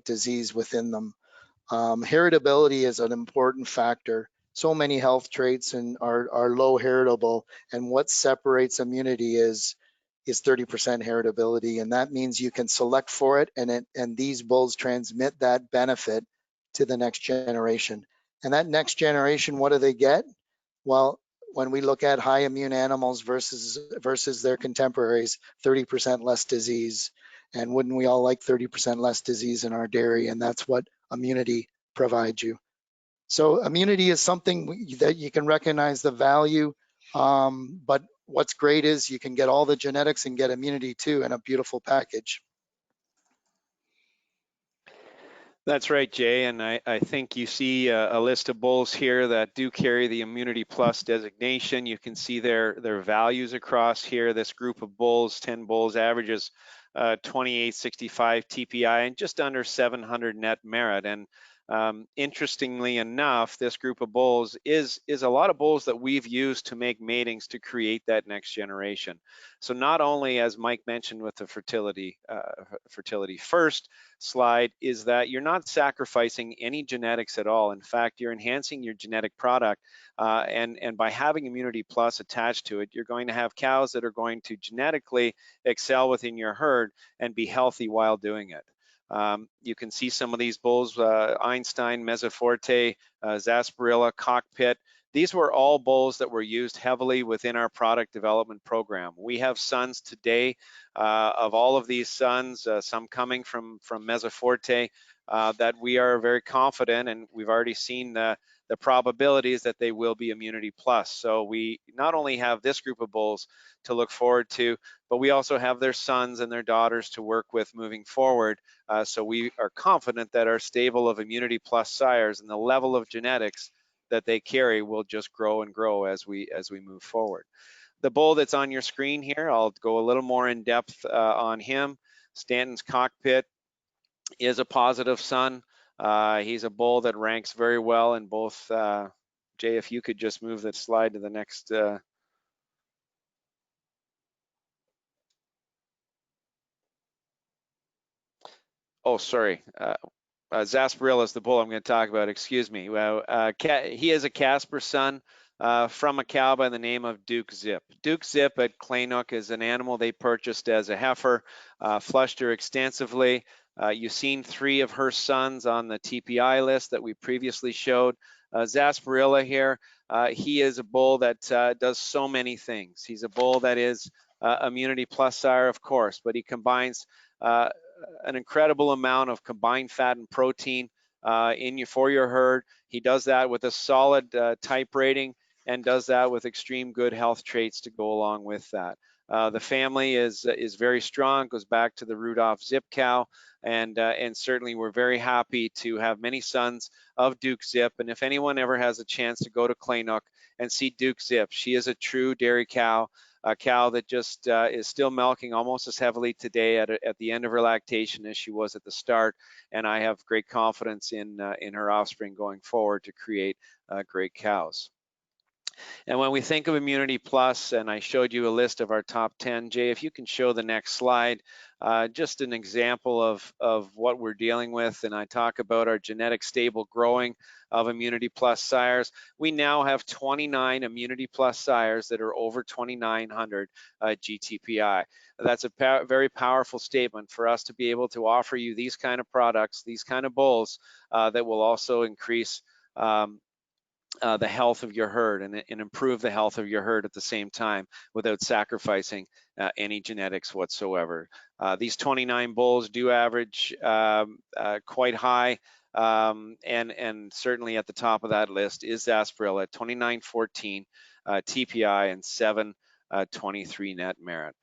S2: disease within them. Heritability is an important factor. So many health traits are low heritable, and what separates immunity is 30% heritability, and that means you can select for it, and these bulls transmit that benefit to the next generation. And that next generation, what do they get? Well, when we look at high immune animals versus their contemporaries, 30% less disease. And wouldn't we all like 30% less disease in our dairy? And that's what immunity provides you. So immunity is something that you can recognize the value, but what's great is you can get all the genetics and get immunity too in a beautiful package.
S4: That's right, Jay, and I think you see a list of bulls here that do carry the Immunity Plus designation. You can see their values across here. This group of bulls, 10 bulls, averages 2865 TPI and just under 700 net merit. And interestingly enough, this group of bulls is a lot of bulls that we've used to make matings to create that next generation. So not only, as Mike mentioned with the Fertility First slide, is that you're not sacrificing any genetics at all. In fact, you're enhancing your genetic product, and by having Immunity Plus attached to it, you're going to have cows that are going to genetically excel within your herd and be healthy while doing it. You can see some of these bulls, Einstein, Mesoforte, Sarsaparilla, Cockpit. These were all bulls that were used heavily within our product development program. We have sons today. Of all of these sons, some coming from Mesoforte, that we are very confident, and we've already seen the probabilities that they will be Immunity Plus. So we not only have this group of bulls to look forward to, but we also have their sons and their daughters to work with moving forward. So we are confident that our stable of Immunity Plus sires and the level of genetics that they carry will just grow and grow as we move forward. The bull that's on your screen here, I'll go a little more in depth on him. Stanton's Cockpit is a positive son. He's a bull that ranks very well in both. Jay, if you could just move that slide to the next. Oh, sorry. Sarsaparilla is the bull I'm going to talk about. Excuse me. Well, he is a Casper son from a cow by the name of Duke Zip. Duke Zip at Kleinuk is an animal they purchased as a heifer, flushed her extensively. You've seen 3 of her sons on the TPI list that we previously showed. Sarsaparilla here, he is a bull that does so many things. He's a bull that is Immunity Plus sire, of course, but he combines an incredible amount of combined fat and protein for your herd. He does that with a solid type rating and does that with extreme good health traits to go along with that. The family is very strong, goes back to the Rudolph Zip cow, and certainly we're very happy to have many sons of Duke Zip. And if anyone ever has a chance to go to Kleinuk and see Duke Zip, she is a true dairy cow, a cow that just is still milking almost as heavily today at the end of her lactation as she was at the start. And I have great confidence in her offspring going forward to create great cows. And when we think of Immunity Plus, and I showed you a list of our top 10, Jay, if you can show the next slide, just an example of what we're dealing with. And I talk about our genetic stable growing of Immunity Plus sires. We now have 29 Immunity Plus sires that are over 2,900 GTPI. That's a very powerful statement for us to be able to offer you these kind of products, these kind of bulls that will also increase the health of your herd and improve the health of your herd at the same time without sacrificing any genetics whatsoever. These 29 bulls do average quite high, and certainly at the top of that list is Sarsaparilla at 2914 TPI and 723 net merit.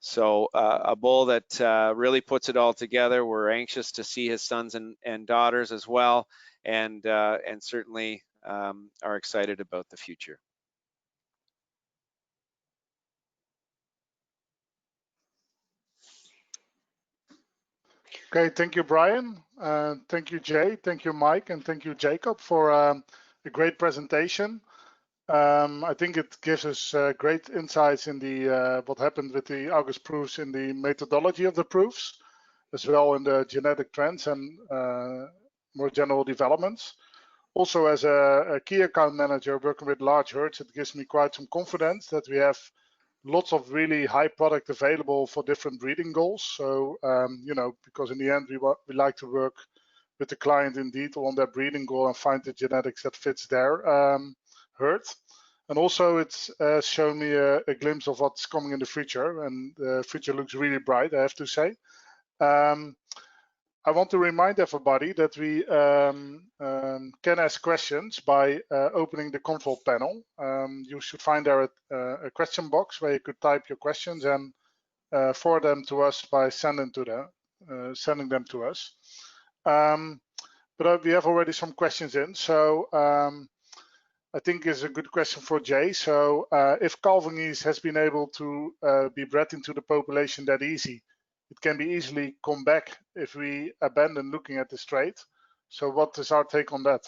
S4: So a bull that really puts it all together. We're anxious to see his sons and daughters as well, and certainly are excited about the future.
S1: Okay, thank you, Brian. Thank you, Jay. Thank you, Mike, and thank you, Jacob, for a great presentation. I think it gives us great insights in the what happened with the August proofs in the methodology of the proofs, as well in the genetic trends and more general developments. Also, as a key account manager working with large herds, it gives me quite some confidence that we have lots of really high product available for different breeding goals. So, you know, because in the end, we like to work with the client indeed on their breeding goal and find the genetics that fits their herd. And also, it's shown me a glimpse of what's coming in the future, and the future looks really bright, I have to say. I want to remind everybody that we can ask questions by opening the control panel. You should find there a question box where you could type your questions and forward them to us by sending them to us. But we have already some questions in, so I think it's a good question for Jay. So if Calving has been able to be bred into the population that easy, it can be easily come back if we abandon looking at this trait. So what is our take on that?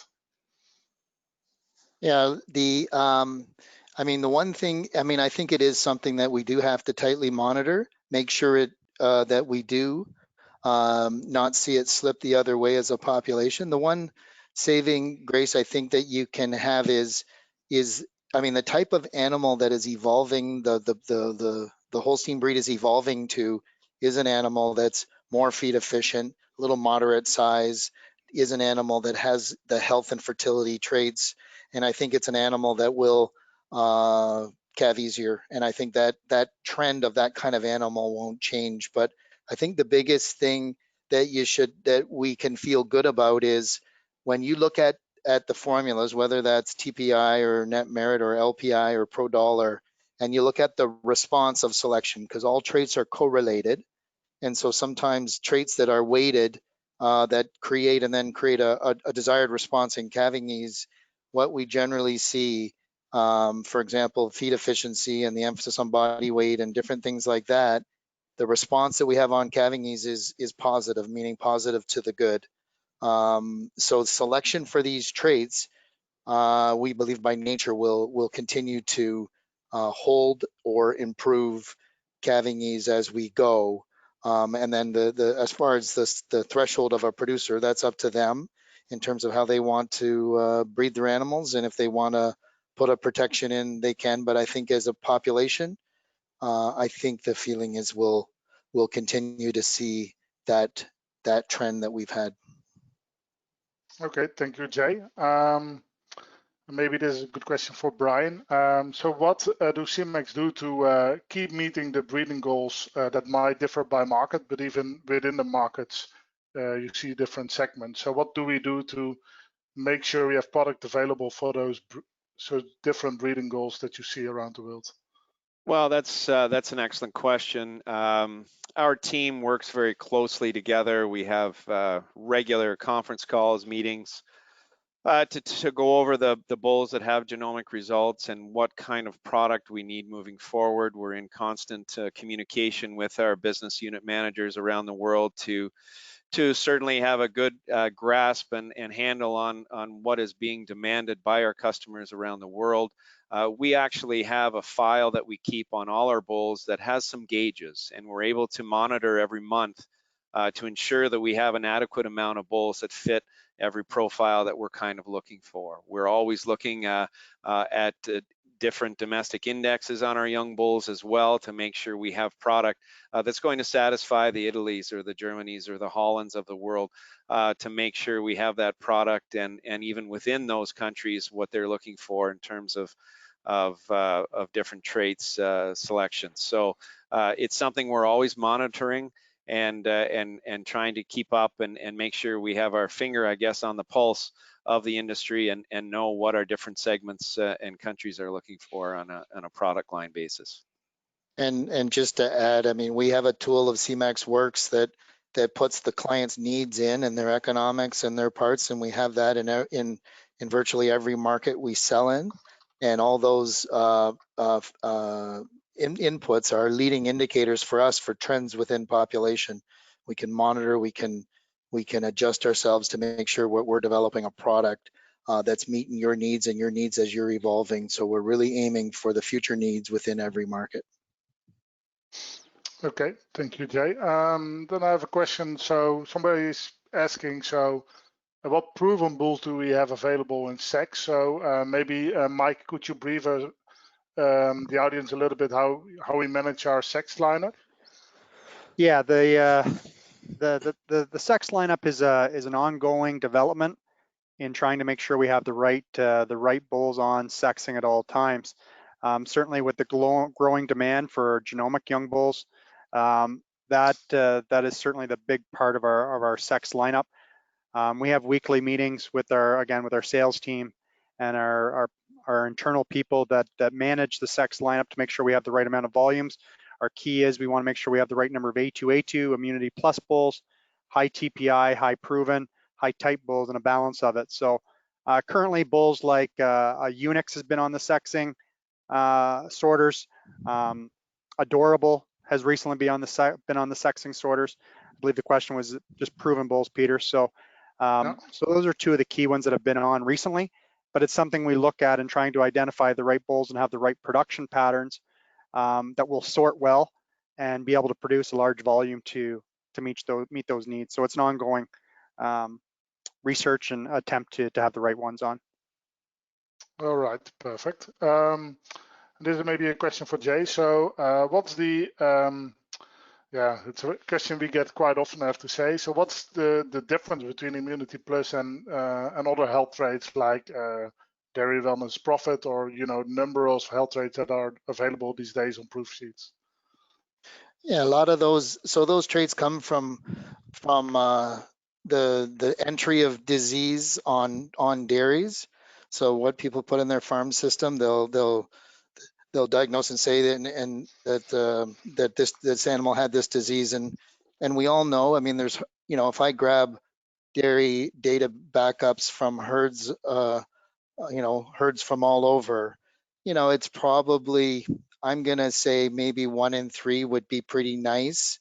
S2: Yeah, I mean, the one thing, I mean, I think it is something that we do have to tightly monitor, make sure that we do not see it slip the other way as a population. The one saving grace I think that you can have is I mean, the type of animal that is evolving, the Holstein breed is evolving to, is an animal that's more feed efficient, a little moderate size, is an animal that has the health and fertility traits, and I think it's an animal that will calve easier. And I think that trend of that kind of animal won't change. But I think the biggest thing that we can feel good about is when you look at the formulas, whether that's TPI or net merit or LPI or pro dollar, and you look at the response of selection, because all traits are correlated. And so sometimes traits that are weighted that create a desired response in calving ease, what we generally see, for example, feed efficiency and the emphasis on body weight and different things like that, the response that we have on calving ease is positive, meaning positive to the good. So selection for these traits, we believe by nature will continue to hold or improve calving ease as we go. And then as far as the threshold of a producer, that's up to them in terms of how they want to breed their animals. And if they want to put a protection in, they can. But I think as a population, I think the feeling is we'll continue to see that trend that we've had.
S1: Okay, thank you, Jay. Maybe this is a good question for Brian. So what do Semex do to keep meeting the breeding goals that might differ by market, but even within the markets, you see different segments. So what do we do to make sure we have product available for those different breeding goals that you see around the world?
S4: Well, that's an excellent question. Our team works very closely together. We have regular conference calls, meetings, to go over the bulls that have genomic results and what kind of product we need moving forward. We're in constant communication with our business unit managers around the world to certainly have a good grasp and handle on what is being demanded by our customers around the world. We actually have a file that we keep on all our bulls that has some gauges, and we're able to monitor every month to ensure that we have an adequate amount of bulls that fit every profile that we're kind of looking for. We're always looking at different domestic indexes on our young bulls as well to make sure we have product that's going to satisfy the Italys or the Germanys or the Hollands of the world, to make sure we have that product and even within those countries what they're looking for in terms of different traits selections. So it's something we're always monitoring and trying to keep up and make sure we have our finger, I guess, on the pulse of the industry and know what our different segments and countries are looking for on a product line basis.
S2: And just to add, I mean, we have a tool of Semex Works that puts the client's needs in and their economics and their parts, and we have that in virtually every market we sell in. And all those inputs are leading indicators for us for trends within population. We can monitor, we can adjust ourselves to make sure we're developing a product that's meeting your needs and your needs as you're evolving. So we're really aiming for the future needs within every market.
S1: Okay, thank you, Jay. Then I have a question. So somebody is asking, so what proven bulls do we have available in sex? So maybe Mike, could you brief the audience a little bit how we manage our sex lineup?
S3: Yeah, the sex lineup is an ongoing development in trying to make sure we have the right bulls on sexing at all times. Certainly with the growing demand for genomic young bulls, that is certainly the big part of our sex lineup. We have weekly meetings with our sales team and our internal people that manage the sex lineup to make sure we have the right amount of volumes. Our key is we want to make sure we have the right number of A2 immunity plus bulls, high TPI, high proven, high type bulls, and a balance of it. So currently bulls like Unix has been on the sexing sorters. Adorable has recently been on the sexing sorters. I believe the question was just proven bulls, Peter. So so those are two of the key ones that have been on recently, but it's something we look at in trying to identify the right bulls and have the right production patterns that will sort well and be able to produce a large volume to meet those needs. So it's an ongoing research and attempt to have the right ones on.
S1: All right, perfect. This is maybe a question for Jay. So what's the yeah, it's a question we get quite often, I have to say. So what's the difference between Immunity Plus and other health traits like dairy wellness profit, or number of health traits that are available these days on proof sheets?
S2: Yeah, a lot of those. So those traits come from the entry of disease on dairies. So what people put in their farm system, they'll diagnose and say that this animal had this disease, and we all know. I mean, there's if I grab dairy data backups from herds, herds from all over, it's probably, I'm gonna say maybe 1 in 3 would be pretty nice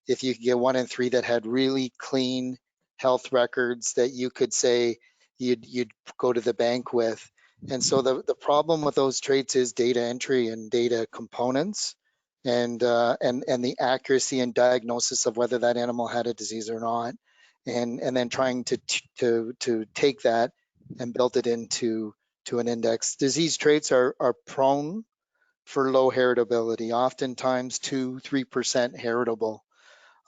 S2: if you could get 1 in 3 that had really clean health records that you could say you'd go to the bank with. And so the problem with those traits is data entry and data components, and the accuracy and diagnosis of whether that animal had a disease or not, and then trying to take that and build it into an index. Disease traits are prone for low heritability, oftentimes 2-3% heritable.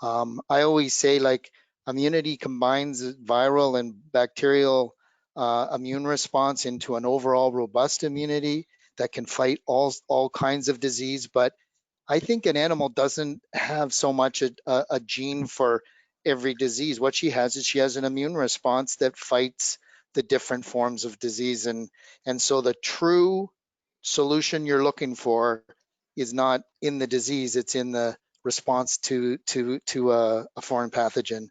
S2: I always say, like, immunity combines viral and bacterial immune response into an overall robust immunity that can fight all kinds of disease. But I think an animal doesn't have so much a gene for every disease. What she has is she has an immune response that fights the different forms of disease. And so the true solution you're looking for is not in the disease, it's in the response to a foreign pathogen.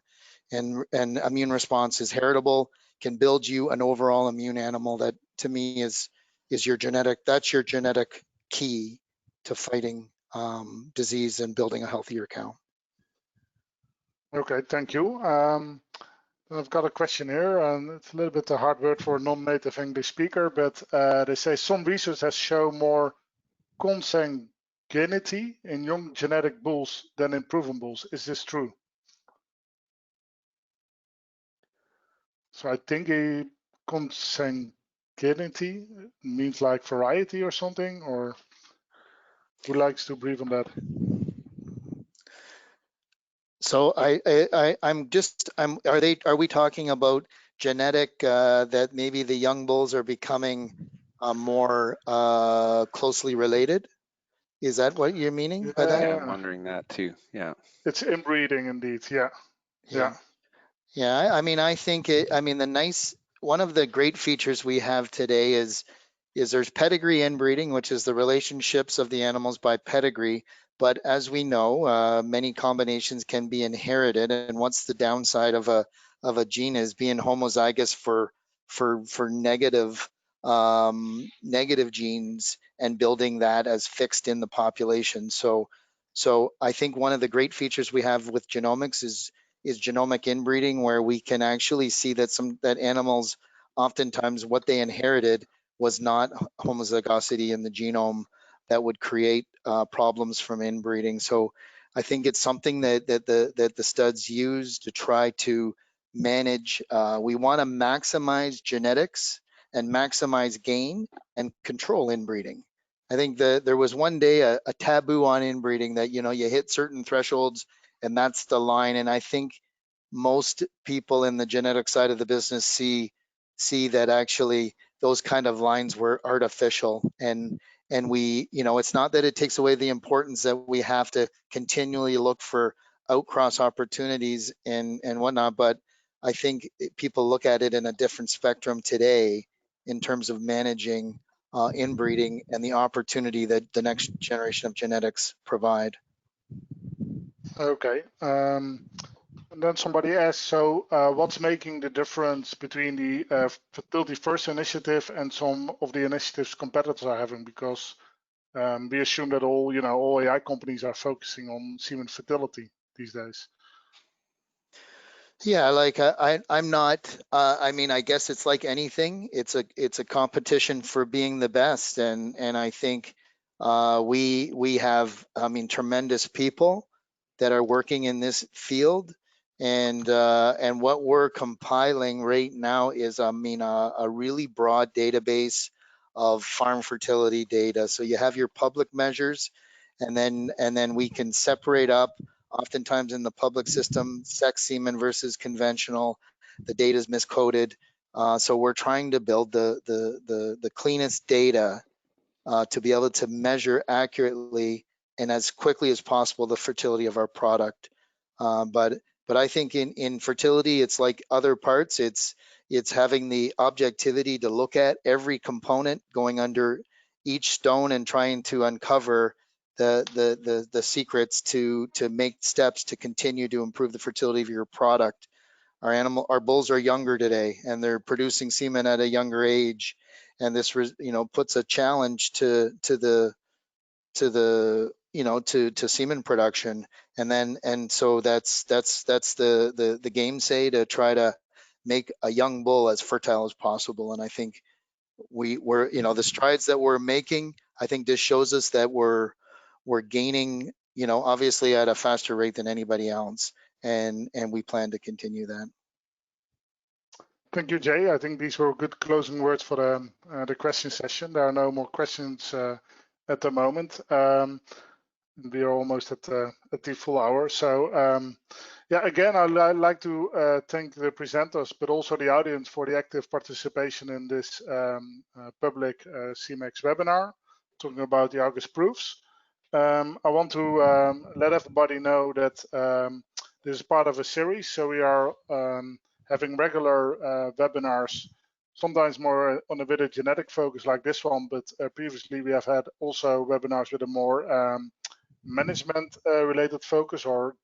S2: And immune response is heritable, can build you an overall immune animal that, to me, is your genetic key to fighting disease and building a healthier cow.
S1: Okay, thank you. I've got a question here, and it's a little bit a hard word for a non-native English speaker, but they say some research has shown more consanguinity in young genetic bulls than in proven bulls. Is this true? So I think a consanguinity means like variety or something, or who likes to brief on that?
S2: So are we talking about genetic that maybe the young bulls are becoming more closely related? Is that what you're meaning by that?
S4: Yeah, I'm wondering that too. Yeah.
S1: It's inbreeding indeed. Yeah.
S2: I mean, I think one of the great features we have today is there's pedigree inbreeding, which is the relationships of the animals by pedigree But as we know, many combinations can be inherited, and what's the downside of a gene is being homozygous for negative negative genes and building that as fixed in the population. So I think one of the great features we have with genomics is genomic inbreeding, where we can actually see that animals, oftentimes what they inherited was not homozygosity in the genome that would create problems from inbreeding. So I think it's something that the studs use to try to manage. We want to maximize genetics and maximize gain and control inbreeding. I think there was one day a taboo on inbreeding that, you hit certain thresholds and that's the line. And I think most people in the genetic side of the business see that actually those kind of lines were artificial. And we, it's not that it takes away the importance that we have to continually look for outcross opportunities and whatnot, but I think people look at it in a different spectrum today in terms of managing inbreeding and the opportunity that the next generation of genetics provide.
S1: Okay. And then somebody asked, so what's making the difference between the Fertility First initiative and some of the initiatives competitors are having? Because we assume that all AI companies are focusing on semen fertility these days.
S2: Yeah, like I'm not. I mean, I guess it's like anything. It's a competition for being the best, and I think we have, I mean, tremendous people that are working in this field, and what we're compiling right now is, I mean, a really broad database of farm fertility data. So you have your public measures, and then we can separate up. Oftentimes in the public system, sex semen versus conventional, the data is miscoded. So we're trying to build the cleanest data to be able to measure accurately and as quickly as possible the fertility of our product. But I think in fertility, it's like other parts. It's having the objectivity to look at every component, going under each stone and trying to uncover the secrets to make steps to continue to improve the fertility of your product. Our bulls are younger today, and they're producing semen at a younger age, and this puts a challenge to semen production. And so that's the game say, to try to make a young bull as fertile as possible. And I think we're the strides that we're making, I think this shows us that we're gaining, obviously at a faster rate than anybody else, and we plan to continue that.
S1: Thank you, Jay. I think these were good closing words for the question session. There are no more questions at the moment. We are almost at the full hour. So yeah, again, I'd like to thank the presenters, but also the audience for the active participation in this public Semex webinar, talking about the August proofs. I want to let everybody know that this is part of a series. So we are having regular webinars, sometimes more on a bit of genetic focus like this one, but previously we have had also webinars with a more management related focus, or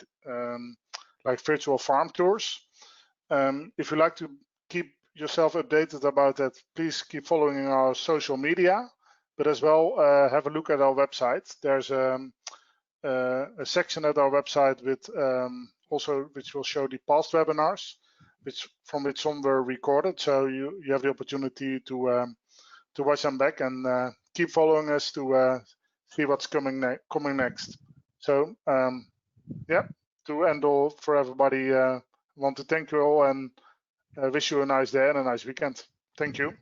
S1: like virtual farm tours. If you'd like to keep yourself updated about that, please keep following our social media, but as well have a look at our website. There's a section at our website with also which will show the past webinars, from which some were recorded. So you have the opportunity to watch them back, and keep following us to see what's coming next. So yeah, to end all for everybody, I want to thank you all and wish you a nice day and a nice weekend. Thank you.